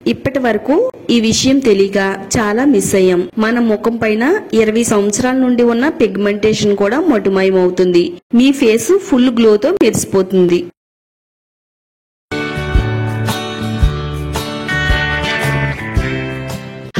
ఇప్పటి వరకు ఈ విషయం తెలియక చాలా మిస్ అయ్యాం. మన ముఖం పైన 20 సంవత్సరాల నుండి ఉన్న పిగ్మెంటేషన్ కూడా మటుమాయం అవుతుంది. మీ ఫేస్ ఫుల్ గ్లోతో మెరిసిపోతుంది.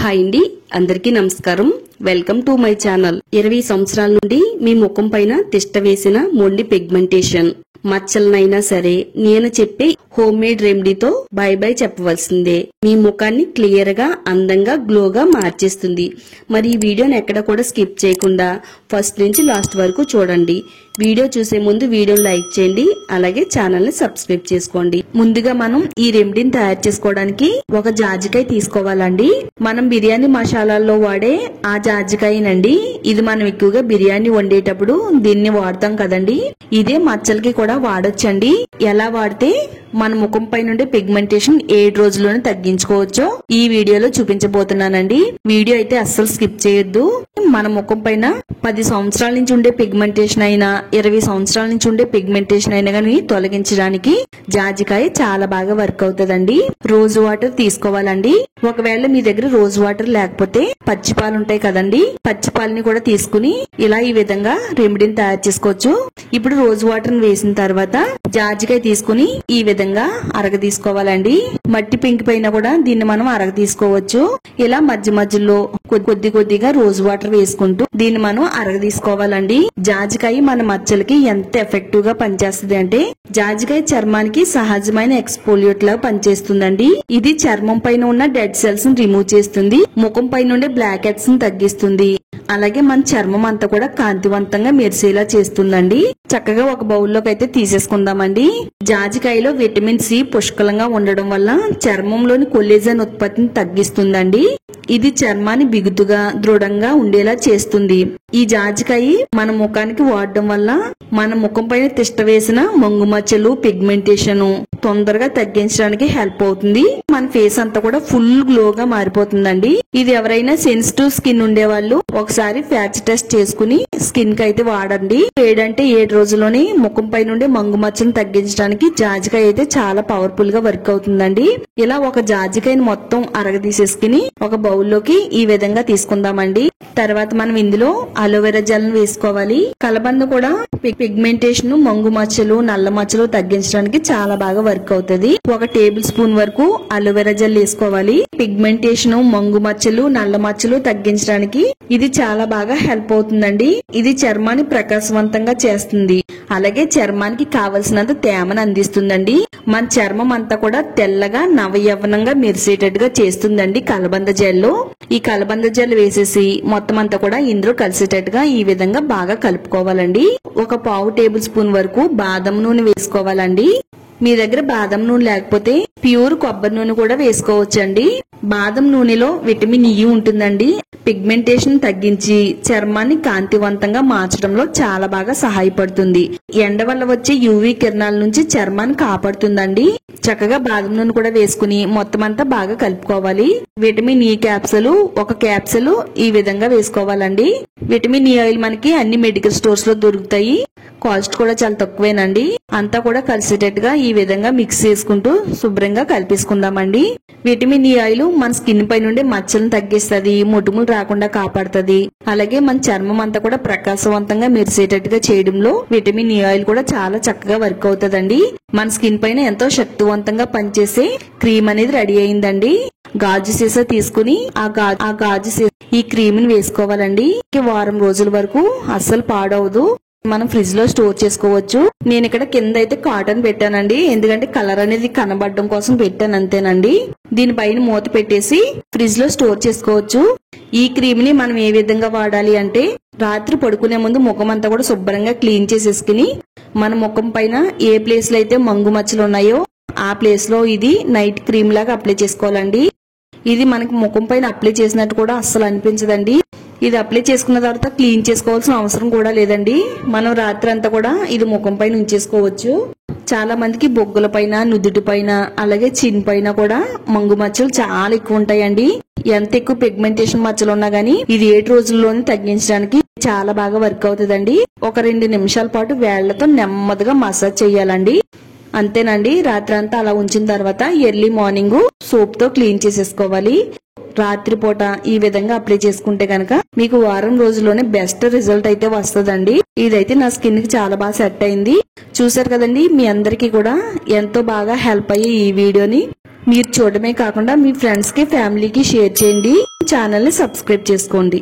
హాయ్ అండి, అందరికీ నమస్కారం. Welcome to my channel. 20 సంవత్సరాల నుండి మీ ముఖం పైన తిష్ట వేసిన మొండి పిగ్మెంటేషన్ మచ్చలనైనా సరే నేను చెప్పే హోమ్ మేడ్ రెమెడీతో బై బై చెప్పవలసిందే. మీ ముఖాన్ని క్లియర్ గా అందంగా గ్లోగా మార్చేస్తుంది. మరి ఈ వీడియోని ఎక్కడ కూడా స్కిప్ చేయకుండా ఫస్ట్ నుంచి లాస్ట్ వరకు చూడండి. వీడియో చూసే ముందు వీడియోని లైక్ చేయండి, అలాగే ఛానల్ ని సబ్స్క్రైబ్ చేసుకోండి. ముందుగా మనం ఈ రెమెడీని తయారు చేసుకోవడానికి ఒక జాజికాయ తీసుకోవాలండి. మనం బిర్యానీ మసాలాల్లో వాడే ఆ జాజికాయనండి. ఇది మనం ఎక్కువగా బిర్యానీ వండేటప్పుడు దీన్ని వాడతాం కదండి. ఇదే మచ్చలకి కూడా వాడొచ్చండి. ఎలా వాడితే మన ముఖం పై నుండి పిగ్మెంటేషన్ 7 రోజుల్లోనే తగ్గించుకోవచ్చో ఈ వీడియోలో చూపించబోతున్నానండి. వీడియో అయితే అస్సలు స్కిప్ చేయొద్దు. మన ముఖం పైన 10 సంవత్సరాల నుంచి ఉండే పిగ్మెంటేషన్ అయినా 20 సంవత్సరాల నుంచి ఉండే పిగ్మెంటేషన్ అయినా కానీ తొలగించడానికి జాజికాయ చాలా బాగా వర్క్ అవుతుందండి. రోజ్ వాటర్ తీసుకోవాలండి. ఒకవేళ మీ దగ్గర రోజ్ వాటర్ లేకపోతే పచ్చిపాలు ఉంటాయి కదండి, పచ్చిపాలని కూడా తీసుకుని ఇలా ఈ విధంగా రెమెడీని తయారు చేసుకోవచ్చు. ఇప్పుడు రోజ్ వాటర్ వేసిన తర్వాత జాజికాయ తీసుకుని ఈ విధంగా అరగ తీసుకోవాలండి. మట్టి పింక్ పైన కూడా దీన్ని మనం అరగ తీసుకోవచ్చు. ఇలా మధ్య మధ్యలో కొద్ది కొద్దిగా రోజ్ వాటర్ వేసుకుంటూ దీన్ని మనం అరగ తీసుకోవాలండి. జాజికాయ మన మచ్చలకి ఎంత ఎఫెక్టివ్ గా పనిచేస్తుంది అంటే జాజికాయ చర్మానికి సహజమైన ఎక్స్ఫోలియేట్ లా పనిచేస్తుందండి. ఇది చర్మం పైన ఉన్న డెడ్ సెల్స్ ని రిమూవ్ చేస్తుంది. ముఖం పైన ఉండే బ్లాక్ హెడ్స్ ని తగ్గిస్తుంది. అలాగే మన చర్మం అంతా కూడా కాంతివంతంగా మెరిసేలా చేస్తుందండి. చక్కగా ఒక బౌల్లోకి అయితే తీసేసుకుందామండి. జాజికాయలో విటమిన్ సి పుష్కలంగా ఉండడం వల్ల చర్మంలోని కొల్లేజన్ ఉత్పత్తిని తగ్గిస్తుందండి. ఇది చర్మాన్ని బిగుతుగా దృఢంగా ఉండేలా చేస్తుంది. ఈ జాజికాయ మన ముఖానికి వాడడం వల్ల మన ముఖం పైన తిష్ట వేసిన మంగు మచ్చలు పిగ్మెంటేషన్ తొందరగా తగ్గించడానికి హెల్ప్ అవుతుంది. మన ఫేస్ అంతా కూడా ఫుల్ గ్లోగా మారిపోతుందండి. ఇది ఎవరైనా సెన్సిటివ్ స్కిన్ ఉండే వాళ్ళు ఒకసారి ఫ్యాచ్ టెస్ట్ చేసుకుని స్కిన్ కి అయితే వాడండి. ఏడంటే 7 రోజుల్లోనే ముఖం పై నుండి మంగు మచ్చను తగ్గించడానికి జాజికాయ అయితే చాలా పవర్ఫుల్ గా వర్క్ అవుతుందండి. ఇలా ఒక జాజికాయని మొత్తం అరగదీసేసుకుని ఒక బౌల్లోకి ఈ విధంగా తీసుకుందామండి. తర్వాత మనం ఇందులో అలోవెరా జెల్ వేసుకోవాలి. కలబంద కూడా పిగ్మెంటేషన్ మంగు మచ్చలు నల్ల మచ్చలు తగ్గించడానికి చాలా బాగా వర్క్ అవుతుంది. 1 టేబుల్ స్పూన్ వరకు అలోవెరా జెల్ వేసుకోవాలి. పిగ్మెంటేషన్ మంగు మచ్చలు నల్ల మచ్చలు తగ్గించడానికి ఇది చాలా బాగా హెల్ప్ అవుతుందండి. ఇది చర్మాన్ని ప్రకాశవంతంగా చేస్తుంది. అలాగే చర్మానికి కావలసినంత తేమను అందిస్తుందండి. మన చర్మం అంతా కూడా తెల్లగా నవయవ్వనంగా మెరిసేటట్టుగా చేస్తుందండి కలబంద జెల్. ఈ కలబంద జెల్ వేసేసి మొత్తం అంతా కూడా ఇందులో కలిసేటట్టుగా ఈ విధంగా బాగా కలుపుకోవాలండి. 1/2 టేబుల్ స్పూన్ వరకు బాదం నూనె వేసుకోవాలండి. మీ దగ్గర బాదం నూనె లేకపోతే ప్యూర్ కొబ్బరి నూనె కూడా వేసుకోవచ్చండి. బాదం నూనెలో విటమిన్ ఇ ఉంటుందండి. పిగ్మెంటేషన్ తగ్గించి చర్మాన్ని కాంతివంతంగా మార్చడంలో చాలా బాగా సహాయపడుతుంది. ఎండ వల్ల వచ్చే యూవీ కిరణాల నుంచి చర్మాన్ని కాపాడుతుందండి. చక్కగా బాదం నూనె కూడా వేసుకుని మొత్తం అంతా బాగా కలుపుకోవాలి. విటమిన్ ఇ క్యాప్సూల్ 1 క్యాప్సూల్ ఈ విధంగా వేసుకోవాలండి. విటమిన్ ఇ ఆయిల్ మనకి అన్ని మెడికల్ స్టోర్స్ లో దొరుకుతాయి. కాస్ట్ కూడా చాలా తక్కువేనండి. అంతా కూడా కలిసేటట్టుగా ఈ విధంగా మిక్స్ చేసుకుంటూ శుభ్రంగా కలిపేసుకుందామండి. విటమిన్ ఇ ఆయిల్ మన స్కిన్ పై నుండి మచ్చలను తగ్గిస్తుంది, మొటిమలు రాకుండా కాపాడుతుంది. అలాగే మన చర్మం అంతా కూడా ప్రకాశవంతంగా మెరిసేటట్టుగా చేయడంలో విటమిన్ ఇ ఆయిల్ కూడా చాలా చక్కగా వర్క్ అవుతుందండి. మన స్కిన్ పైన ఎంతో శక్తివంతంగా పనిచేసే క్రీమ్ అనేది రెడీ అయిందండి. గాజు సీసా తీసుకుని ఆ గాజు సీసా ఈ క్రీమ్ ని వేసుకోవాలండి. వారం రోజుల వరకు అస్సలు పాడవదు. మనం ఫ్రిడ్జ్ లో స్టోర్ చేసుకోవచ్చు. నేను ఇక్కడ కింద అయితే కాటన్ పెట్టానండి, ఎందుకంటే కలర్ అనేది కనబడడం కోసం పెట్టాను అంతేనండి. దీనిపైన మూత పెట్టేసి ఫ్రిడ్జ్ లో స్టోర్ చేసుకోవచ్చు. ఈ క్రీమ్ ని మనం ఏ విధంగా వాడాలి అంటే రాత్రి పడుకునే ముందు ముఖం అంతా కూడా శుభ్రంగా క్లీన్ చేసేసుకుని మన ముఖం పైన ఏ ప్లేస్ లో అయితే మంగు మచ్చలు ఉన్నాయో ఆ ప్లేస్ లో ఇది నైట్ క్రీమ్ లాగా అప్లై చేసుకోవాలండి. ఇది మనకి ముఖం పైన అప్లై చేసినట్టు కూడా అస్సలు అనిపించదండి. ఇది అప్లై చేసుకున్న తర్వాత క్లీన్ చేసుకోవాల్సిన అవసరం కూడా లేదండి. మనం రాత్రి అంతా కూడా ఇది ముఖం పైన ఉంచేసుకోవచ్చు. చాలా మందికి బొగ్గుల పైన, నుదుటి పైన, అలాగే చిన్ పైన కూడా మంగు మచ్చలు చాలా ఎక్కువ ఉంటాయండి. ఎంత ఎక్కువ పిగ్మెంటేషన్ మచ్చలు ఉన్నా గానీ ఇది 7 రోజుల్లోనే తగ్గించడానికి చాలా బాగా వర్క్ అవుతుందండి. ఒక 2 నిమిషాల పాటు వేళ్లతో నెమ్మదిగా మసాజ్ చేయాలండి. అంతేనండి. రాత్రంతా అలా ఉంచిన తర్వాత ఎర్లీ మార్నింగ్ సోప్ తో క్లీన్ చేసేసుకోవాలి. రాత్రిపూట ఈ విధంగా అప్లై చేసుకుంటే గనక మీకు వారం రోజుల్లోనే బెస్ట్ రిజల్ట్ అయితే వస్తుందండి. ఇదైతే నా స్కిన్ కి చాలా బాగా సెట్ అయింది. చూసారు కదండి, మీ అందరికీ కూడా ఎంతో బాగా హెల్ప్ అయ్యే ఈ వీడియోని మీరు చూడడమే కాకుండా మీ ఫ్రెండ్స్ కి ఫ్యామిలీకి షేర్ చేయండి. ఛానల్ ని సబ్స్క్రైబ్ చేసుకోండి.